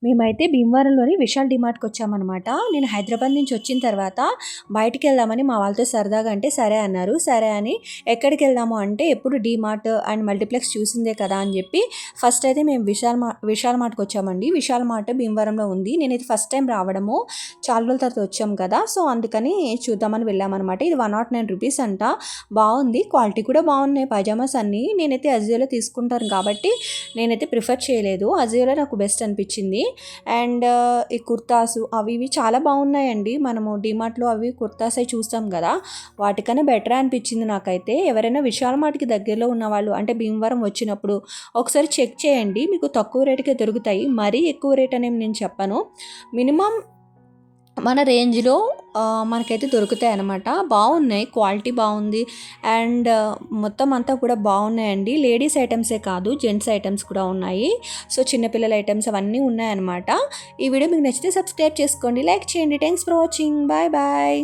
మేమైతే భీమవరంలోని విశాల్ డిమార్ట్‌కి వచ్చామనమాట. నేను హైదరాబాద్ నుంచి వచ్చిన తర్వాత బయటికెళ్దామని మా వాళ్ళతో సరదాగా అంటే సరే అన్నారు. సరే అని ఎక్కడికెళ్దాము అంటే ఎప్పుడు డీమార్ట్ అండ్ మల్టీప్లెక్స్ చూసిందే కదా అని చెప్పి ఫస్ట్ అయితే మేము విశాల్ మార్ట్‌కి వచ్చామండి. విశాల్ మార్ట్ భీమవరంలో ఉంది. నేనైతే ఫస్ట్ టైం రావడము. చాలా రోజుల తర్వాత వచ్చాం కదా! సో, అందుకని చూద్దామని వెళ్ళామనమాట. ఇది ₹109 అంట. బావుంది. క్వాలిటీ కూడా బాగున్నాయి పైజామాస్ అన్నీ. నేనైతే అజియోలో తీసుకుంటాను కాబట్టి నేనైతే ప్రిఫర్ చేయలేదు. అజియోలో నాకు బెస్ట్ అనిపించింది. అండ్ ఈ కుర్తాసు అవి ఇవి చాలా బాగున్నాయండి. మనము డీమార్ట్లో అవి కుర్తాస్ అవి చూస్తాం కదా, వాటికన్నా బెటర్ అనిపించింది నాకైతే. ఎవరైనా విశాల్ మార్ట్కి దగ్గరలో ఉన్నవాళ్ళు అంటే భీమవరం వచ్చినప్పుడు ఒకసారి చెక్ చేయండి. మీకు తక్కువ రేటుకే దొరుకుతాయి. మరీ ఎక్కువ రేట్ అనేవి నేను చెప్పను. మినిమం మన రేంజ్లో మనకైతే దొరుకుతాయి అన్నమాట. బాగున్నాయి, క్వాలిటీ బాగుంది. అండ్ మొత్తం అంతా కూడా బాగున్నాయండి. లేడీస్ ఐటమ్సే కాదు, జెంట్స్ ఐటమ్స్ కూడా ఉన్నాయి. సో, చిన్నపిల్లల ఐటమ్స్ అవన్నీ ఉన్నాయన్నమాట. ఈ వీడియో మీకు నచ్చితే సబ్స్క్రైబ్ చేసుకోండి, లైక్ చేయండి. Thanks for watching. Bye bye.